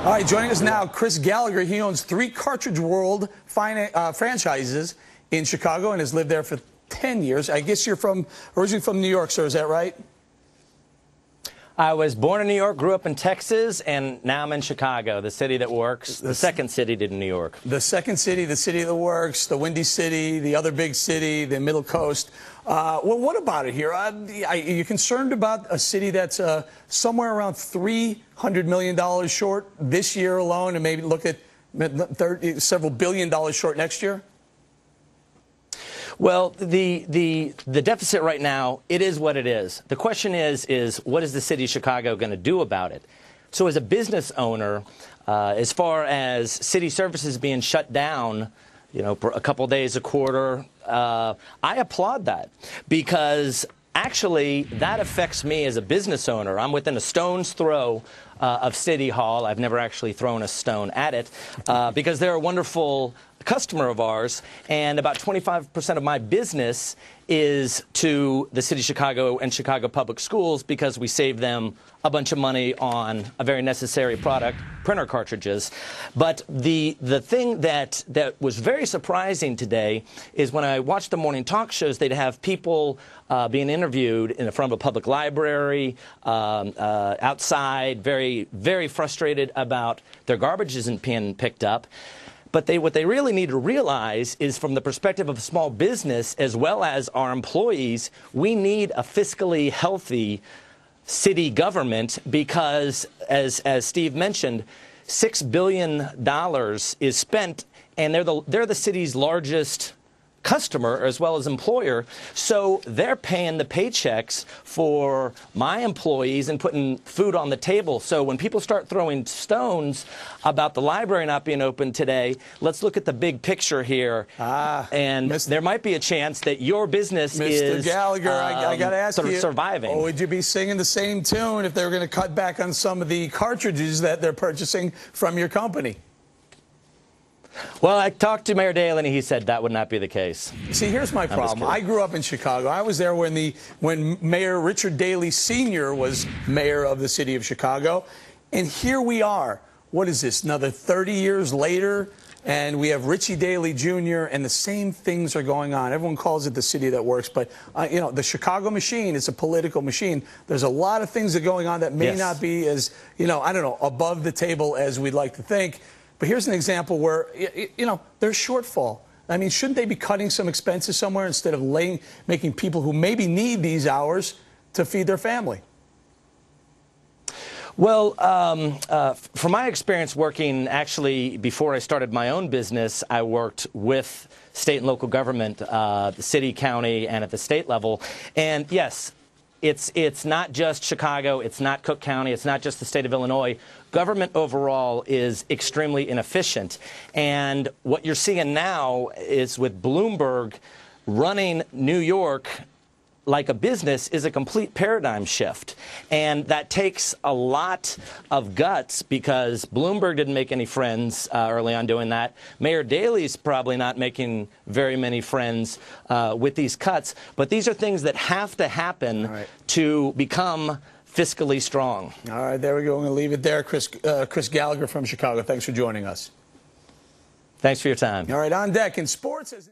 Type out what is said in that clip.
All right, joining us now, Chris Gallagher. He owns 3 Cartridge World franchises in Chicago and has lived there for 10 years. I guess you're originally from New York, sir. Is that right? I was born in New York, grew up in Texas, and now I'm in Chicago, the city that works, the second city to New York. The second city, the city that works, the Windy City, the other big city, the Middle Coast. Well, what about it here? Are you concerned about a city that's somewhere around $300 million short this year alone, and maybe look at several billion dollars short next year? Well, the deficit right now, it is what it is. The question is what is the city of Chicago going to do about it? So as a business owner, as far as city services being shut down, you know, for a couple days a quarter, I applaud that, because actually that affects me as a business owner. I'm within a stone's throw of City Hall. I've never actually thrown a stone at it because they're a wonderful customer of ours, and about 25% of my business is to the city of Chicago and Chicago Public Schools, because we save them a bunch of money on a very necessary product, printer cartridges. But the thing that was very surprising today is when I watched the morning talk shows, they'd have people being interviewed in front of a public library, outside, very, very frustrated about their garbage isn't being picked up. But what they really need to realize is, from the perspective of small business as well as our employees, we need a fiscally healthy city government, because, as Steve mentioned, $6 billion is spent, and they're the city's largest customer as well as employer, so they're paying the paychecks for my employees and putting food on the table. So when people start throwing stones about the library not being open today, let's look at the big picture here. And there might be a chance that your business is Mr. Gallagher, I got to ask you, surviving. Would you be singing the same tune if they were going to cut back on some of the cartridges that they're purchasing from your company? Well, I talked to Mayor Daley, and he said that would not be the case. See, here's my problem. I grew up in Chicago. I was there when Mayor Richard Daley Sr. was mayor of the city of Chicago. And here we are. What is this, another 30 years later? And we have Richie Daley Jr., and the same things are going on. Everyone calls it the city that works, but you know, the Chicago machine is a political machine. There's a lot of things that are going on that may not be as, you know, I don't know, above the table as we'd like to think. But here's an example where, you know, there's shortfall. I mean, shouldn't they be cutting some expenses somewhere instead of making people who maybe need these hours to feed their family? Well, from my experience working, actually, before I started my own business, I worked with state and local government, the city, county, and at the state level. And yes, it's not just Chicago, it's not Cook County, it's not just the state of Illinois. Government overall is extremely inefficient. And what you're seeing now is, with Bloomberg running New York like a business, is a complete paradigm shift. And that takes a lot of guts, because Bloomberg didn't make any friends early on doing that. Mayor Daley's probably not making very many friends with these cuts. But these are things that have to happen to become fiscally strong. All right, there we go. I'm going to leave it there. Chris Gallagher from Chicago, thanks for joining us. Thanks for your time. All right, on deck in sports.